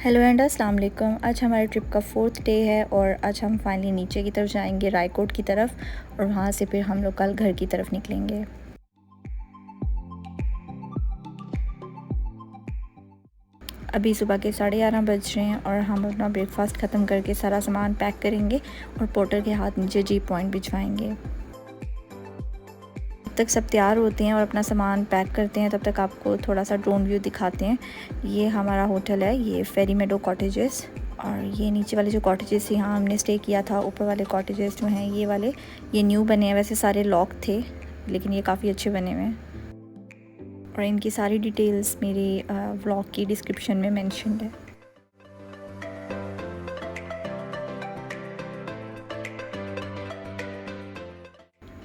Hello and अस्सलाम वालेकुम। आज हमारे ट्रिप का 4th डे है और आज हम फाइनली नीचे की तरफ जाएंगे, रायकोट की तरफ, और वहाँ से फिर हम लोग कल घर की तरफ निकलेंगे। अभी सुबह के 11:30 बज रहे हैं और हम अपना ब्रेकफास्ट ख़त्म करके सारा सामान पैक करेंगे और पोर्टर के हाथ नीचे जीप पॉइंट भिजवाएंगे। जब तक सब तैयार होते हैं और अपना सामान पैक करते हैं तब तक आपको थोड़ा सा ड्रोन व्यू दिखाते हैं। ये हमारा होटल है, ये फेरी मेडो कॉटेजेस, और ये नीचे वाले जो कॉटेजेस यहाँ हमने स्टे किया था, ऊपर वाले कॉटेजेस जो हैं ये वाले, ये न्यू बने हैं। वैसे सारे लॉक थे लेकिन ये काफ़ी अच्छे बने हुए हैं और इनकी सारी डिटेल्स मेरे व्लॉग की डिस्क्रिप्शन में मेंशन्ड है।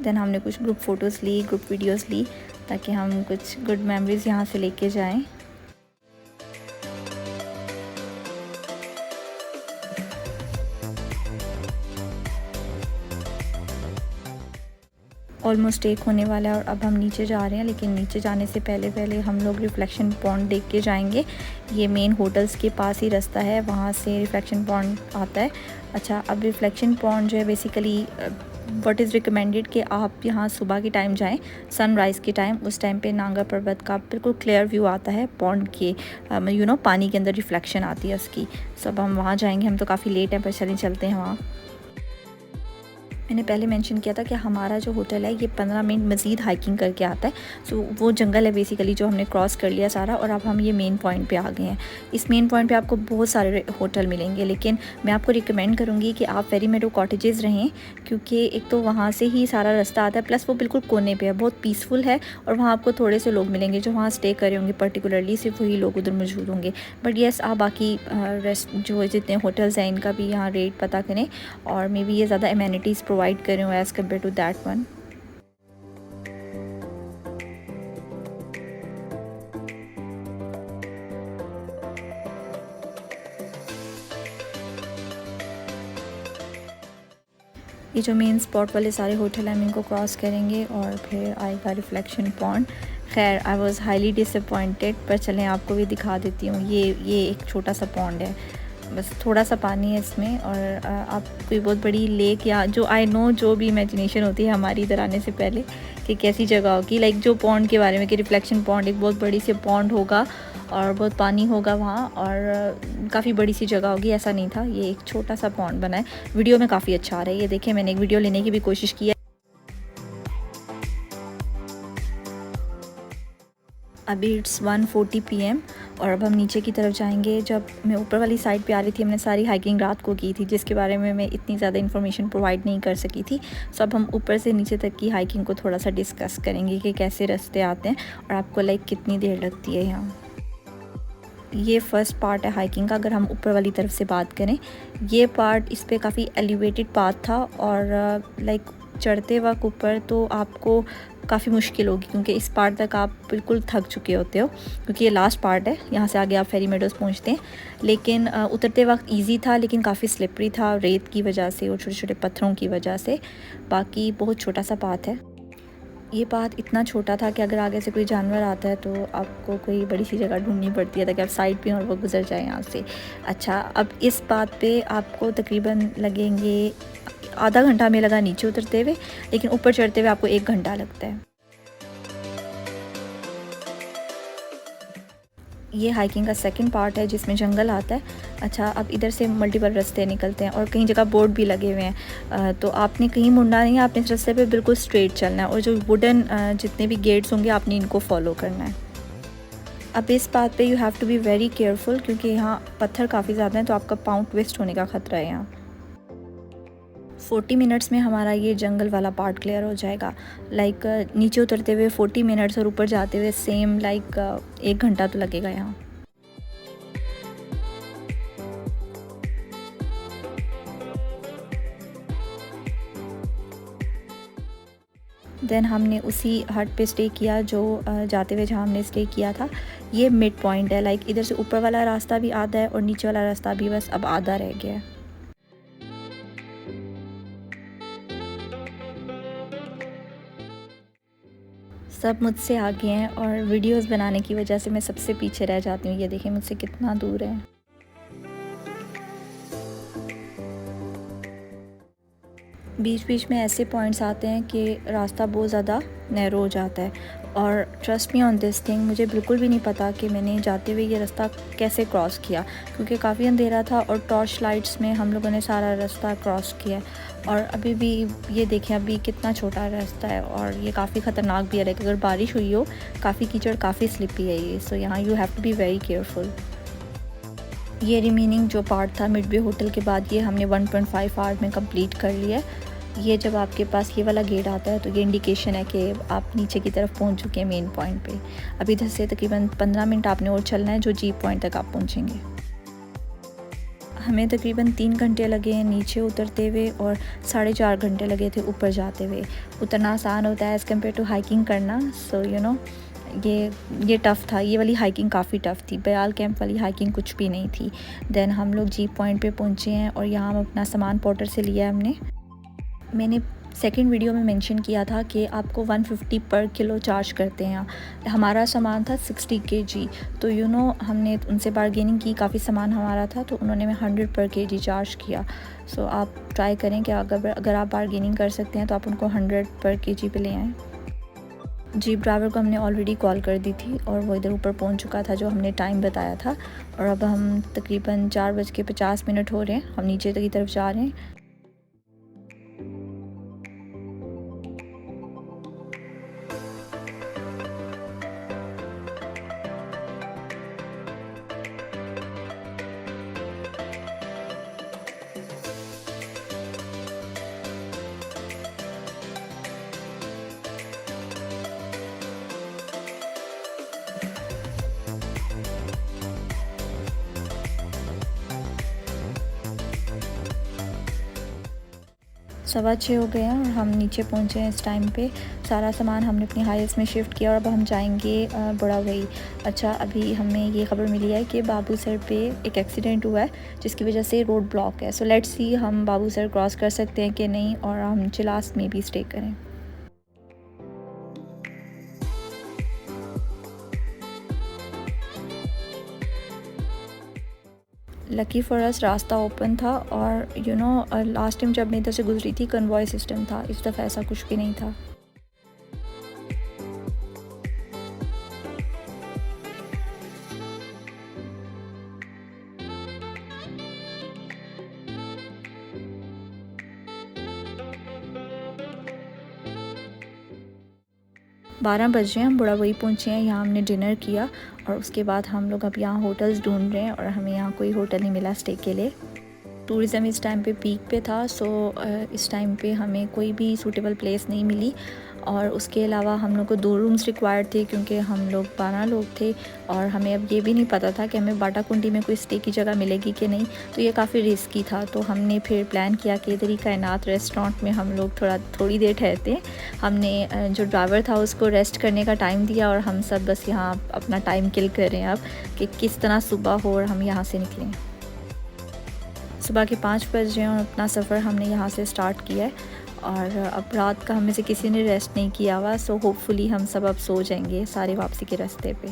देन हमने कुछ ग्रुप फ़ोटोज़ ली, ग्रुप वीडियोज़ ली, ताकि हम कुछ गुड मेमोरीज़ यहाँ से लेके जाएं। ऑलमोस्ट एक होने वाला है और अब हम नीचे जा रहे हैं, लेकिन नीचे जाने से पहले हम लोग रिफ्लेक्शन पॉन्ड देख के जाएंगे। ये मेन होटल्स के पास ही रास्ता है, वहाँ से रिफ्लेक्शन पॉन्ड आता है। अच्छा, अब रिफ्लेक्शन पॉन्ड जो है बेसिकली व्हाट इज़ रिकमेंडेड कि आप यहाँ सुबह के टाइम जाएं, सनराइज़ के टाइम। उस टाइम पे नांगा पर्वत का बिल्कुल क्लियर व्यू आता है पॉन्ड के, पानी के अंदर रिफ्लेक्शन आती है उसकी। सो अब हम वहाँ जाएंगे। हम तो काफ़ी लेट हैं पर चलते हैं वहाँ। मैंने पहले मेंशन किया था कि हमारा जो होटल है ये 15 मिनट मज़ीद हाइकिंग करके आता है। सो वो जंगल है बेसिकली जो हमने क्रॉस कर लिया सारा, और अब हम ये मेन पॉइंट पे आ गए हैं। इस मेन पॉइंट पे आपको बहुत सारे होटल मिलेंगे, लेकिन मैं आपको रिकमेंड करूँगी कि आप फेरी मेडो कॉटेजेस रहें, क्योंकि एक तो वहाँ से ही सारा रास्ता आता है, प्लस वो बिल्कुल कोने पर है, बहुत पीसफुल है, और वहाँ आपको थोड़े से लोग मिलेंगे जो वहाँ स्टे करे होंगे। पर्टिकुलरली सिर्फ वही लोग उधर मौजूद होंगे। बट येस, आप बाकी रेस्ट जो जितने होटल्स हैं इनका भी यहाँ रेट पता करें, और मे बी ये ज़्यादा एमेनिटीज़ प्रोवाइड करें as compare to that one. ये जो मेन स्पॉट वाले सारे होटल हैं हम इनको क्रॉस करेंगे और फिर आएगा रिफ्लेक्शन पॉन्ड। खैर, आई वॉज़ हाईली डिसअपॉइंटेड, पर चलें आपको भी दिखा देती हूँ। ये एक छोटा सा पॉन्ड है, बस थोड़ा सा पानी है इसमें, और आप कोई बहुत बड़ी लेक या जो आई नो जो भी इमेजिनेशन होती है हमारी इधर आने से पहले कि कैसी जगह होगी, लाइक जो पॉन्ड के बारे में कि रिफ्लेक्शन पॉन्ड एक बहुत बड़ी सी पॉन्ड होगा और बहुत पानी होगा वहाँ, और काफ़ी बड़ी सी जगह होगी, ऐसा नहीं था। ये एक छोटा सा पॉन्ड बना है। वीडियो में काफ़ी अच्छा आ रहा है। ये देखिए, मैंने एक वीडियो लेने की भी कोशिश की है। अभी इट्स 1:40 PM और अब हम नीचे की तरफ जाएंगे। जब मैं ऊपर वाली साइड पे आ रही थी, हमने सारी हाइकिंग रात को की थी, जिसके बारे में मैं इतनी ज़्यादा इन्फॉर्मेशन प्रोवाइड नहीं कर सकी थी। सो अब हम ऊपर से नीचे तक की हाइकिंग को थोड़ा सा डिस्कस करेंगे कि कैसे रास्ते आते हैं और आपको लाइक कितनी देर लगती है यहाँ। ये फ़र्स्ट पार्ट है हाइकिंग का। अगर हम ऊपर वाली तरफ से बात करें, ये पार्ट, इस पे काफ़ी एलिवेटेड पाथ था, और लाइक चढ़ते वक्त ऊपर तो आपको काफ़ी मुश्किल होगी, क्योंकि इस पार्ट तक आप बिल्कुल थक चुके होते हो, क्योंकि ये लास्ट पार्ट है। यहाँ से आगे आप फेरी मेडोज़ पहुँचते हैं। लेकिन उतरते वक्त इजी था, लेकिन काफ़ी स्लिपरी था रेत की वजह से और छोटे छोटे पत्थरों की वजह से। बाकी बहुत छोटा सा पाथ है। ये पाथ इतना छोटा था कि अगर आगे से कोई जानवर आता है तो आपको कोई बड़ी सी जगह ढूंढनी पड़ती है ताकि आप साइड पे और वो गुजर जाए यहाँ से। अच्छा, अब इस पाथ पे आपको तकरीबन लगेंगे आधा घंटा हमें लगा नीचे उतरते हुए, लेकिन ऊपर चढ़ते हुए आपको 1 घंटा लगता है। ये हाइकिंग का सेकंड पार्ट है जिसमें जंगल आता है। अच्छा, अब इधर से मल्टीपल रास्ते निकलते हैं और कई जगह बोर्ड भी लगे हुए हैं, तो आपने कहीं मुड़ना नहीं है, आपने इस रास्ते पे बिल्कुल स्ट्रेट चलना है, और जो वुडन जितने भी गेट्स होंगे आपने इनको फॉलो करना है। अब इस बात पे you have to be very careful, क्योंकि यहाँ पत्थर काफ़ी ज़्यादा हैं, तो आपका पाँव ट्विस्ट होने का ख़तरा है यहाँ। 40 मिनट्स में हमारा ये जंगल वाला पार्ट क्लियर हो जाएगा। लाइक नीचे उतरते हुए 40 मिनट्स और ऊपर जाते हुए सेम लाइक 1 घंटा तो लगेगा यहाँ। देन हमने उसी हट पे स्टे किया जो जाते हुए जहाँ हमने स्टे किया था। ये मिड पॉइंट है, लाइक इधर से ऊपर वाला रास्ता भी आधा है और नीचे वाला रास्ता भी बस अब आधा रह गया है। सब मुझसे आगे हैं और वीडियोस बनाने की वजह से मैं सबसे पीछे रह जाती हूँ। ये देखें मुझसे कितना दूर है। बीच बीच में ऐसे पॉइंट्स आते हैं कि रास्ता बहुत ज़्यादा नैरो हो जाता है, और trust me on this thing, मुझे बिल्कुल भी नहीं पता कि मैंने जाते हुए ये रास्ता कैसे क्रॉस किया, क्योंकि काफ़ी अंधेरा था और टॉर्च लाइट्स में हम लोगों ने सारा रास्ता क्रॉस किया। और अभी भी ये देखें, अभी कितना छोटा रास्ता है और ये काफ़ी ख़तरनाक भी है कि अगर बारिश हुई हो, काफ़ी कीचड़, काफ़ी स्लिपी है ये। सो यहाँ you have to be very careful. ये रिमेनिंग जो पार्ट था मिडवे होटल के बाद, ये हमने 1.5 आवर में कंप्लीट कर लिया है। ये जब आपके पास ये वाला गेट आता है तो ये इंडिकेशन है कि आप नीचे की तरफ पहुंच चुके हैं मेन पॉइंट पे। अभी इधर से तकरीबन 15 मिनट आपने और चलना है, जो जी पॉइंट तक आप पहुंचेंगे। हमें तकरीबन 3 घंटे लगे हैं नीचे उतरते हुए और 4.5 घंटे लगे थे ऊपर जाते हुए। उतरना आसान होता है एज़ कम्पेयर टू हाइकिंग करना। सो यू नो ये टफ़ था, ये वाली हाइकिंग काफ़ी टफ़ थी। बयाल कैंप वाली हाइकिंग कुछ भी नहीं थी। देन हम लोग जी पॉइंट पे पहुँचे हैं और यहाँ हम अपना सामान पोर्टर से लिया है हमने। मैंने सेकंड वीडियो में मेंशन किया था कि आपको 150 पर किलो चार्ज करते हैं। हमारा सामान था 60 kg, तो यू नो हमने उनसे बारगेनिंग की, काफ़ी सामान हमारा था तो उन्होंने हमें 100 पर kg चार्ज किया। सो आप ट्राई करें कि अगर आप बारगेनिंग कर सकते हैं तो आप उनको 100 पर kg पे ले आएँ। जीप ड्राइवर को हमने ऑलरेडी कॉल कर दी थी और वो इधर ऊपर पहुंच चुका था जो हमने टाइम बताया था। और अब हम तकरीबन 4:50 हो रहे हैं, हम नीचे की तरफ जा रहे हैं। सवा 6 हो गए हैं और हम नीचे पहुँचे हैं इस टाइम पे। सारा सामान हमने अपनी हाइस में शिफ्ट किया और अब हम जाएंगे बड़ा वही। अच्छा, अभी हमें ये खबर मिली है कि बाबू सर पे एक एक्सीडेंट हुआ है जिसकी वजह से रोड ब्लॉक है। सो लेट्स सी हम बाबू सर क्रॉस कर सकते हैं कि नहीं, और हम चिलास में भी स्टे करें। लकी फॉर अस रास्ता ओपन था और यू नो लास्ट टाइम जब मैं इधर से गुजरी थी कन्वॉय सिस्टम था, इस दफ़ा ऐसा कुछ भी नहीं था। बारह बज रहे हैं, हम बड़ा वही पहुँचे हैं। यहाँ हमने डिनर किया और उसके बाद हम लोग अब यहाँ होटल्स ढूंढ रहे हैं और हमें यहाँ कोई होटल नहीं मिला स्टे के लिए। टूरिज़म इस टाइम पे पीक पे था, सो इस टाइम पे हमें कोई भी सूटेबल प्लेस नहीं मिली। और उसके अलावा हम लोग को 2 रूम्स रिक्वायर्ड थे क्योंकि हम लोग 12 लोग थे और हमें अब ये भी नहीं पता था कि हमें बाटाकुंडी में कोई स्टे की जगह मिलेगी कि नहीं, तो ये काफ़ी रिस्की था। तो हमने फिर प्लान किया कि इधर ही कायनात रेस्टोरेंट में हम लोग थोड़ी देर ठहरते। हमने जो ड्राइवर था उसको रेस्ट करने का टाइम दिया और हम सब बस यहाँ अपना टाइम किल कर रहे हैं अब कि किस तरह सुबह हो और हम यहाँ से निकलें। सुबह के 5 बज रहे हैं और अपना सफ़र हमने यहाँ से स्टार्ट किया है। और अब रात का हमें से किसी ने रेस्ट नहीं किया हुआ, सो होपफुली हम सब अब सो जाएंगे सारे वापसी के रास्ते पे।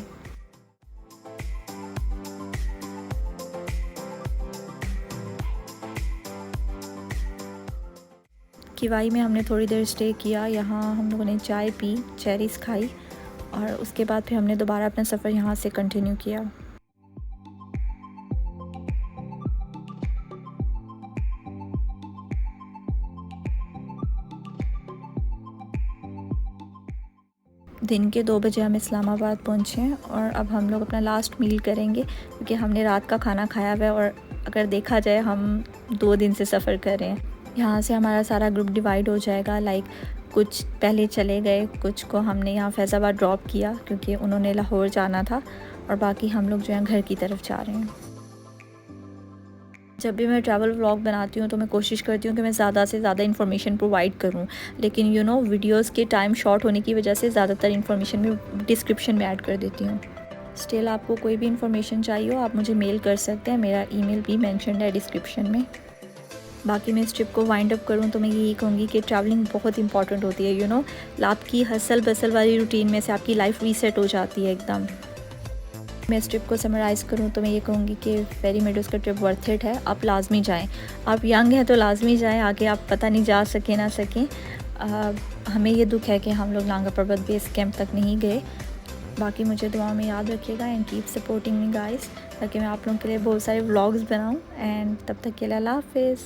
किवाई में हमने थोड़ी देर स्टे किया। यहाँ हम लोगों ने चाय पी, चेरीज़ खाई और उसके बाद फिर हमने दोबारा अपना सफ़र यहाँ से कंटिन्यू किया। दिन के 2 बजे हम इस्लामाबाद पहुँचे हैं और अब हम लोग अपना लास्ट मील करेंगे क्योंकि हमने रात का खाना खाया हुआ है और अगर देखा जाए हम 2 दिन से सफ़र कर रहे हैं। यहाँ से हमारा सारा ग्रुप डिवाइड हो जाएगा, लाइक कुछ पहले चले गए, कुछ को हमने यहाँ फैज़ाबाद ड्रॉप किया क्योंकि उन्होंने लाहौर जाना था और बाकी हम लोग जो हैं घर की तरफ जा रहे हैं। जब भी मैं ट्रैवल व्लॉग बनाती हूँ तो मैं कोशिश करती हूँ कि मैं ज़्यादा से ज़्यादा इन्फॉर्मेशन प्रोवाइड करूँ, लेकिन यू नो वीडियोस के टाइम शॉर्ट होने की वजह से ज़्यादातर इन्फॉर्मेशन मैं डिस्क्रिप्शन में ऐड कर देती हूँ। स्टिल आपको कोई भी इन्फॉर्मेशन चाहिए हो आप मुझे मेल कर सकते हैं, मेरा ईमेल भी मेंशन्ड है डिस्क्रिप्शन में। बाकी मैं इस ट्रिप को वाइंड अप करूँ तो मैं यही कहूँगी कि ट्रैवलिंग बहुत इंपॉर्टेंट होती है। यू नो आपकी हसल बसल वाली रूटीन में से आपकी लाइफ रीसेट हो जाती है एकदम। मैं इस ट्रिप को समराइज़ करूँ तो मैं ये कहूँगी कि फेरी मेडोज़ का ट्रिप वर्थ इट है। आप लाजमी जाएं, आप यंग हैं तो लाजमी जाएं, आगे आप पता नहीं जा सकें ना सकें। हमें ये दुख है कि हम लोग नांगा पर्वत बेस कैंप तक नहीं गए। बाकी मुझे दुआ में याद रखिएगा and keep supporting me guys, ताकि मैं आप लोगों के लिए बहुत सारे व्लॉग्स बनाऊँ। एंड तब तक के लिए अल्लाह हाफिज़।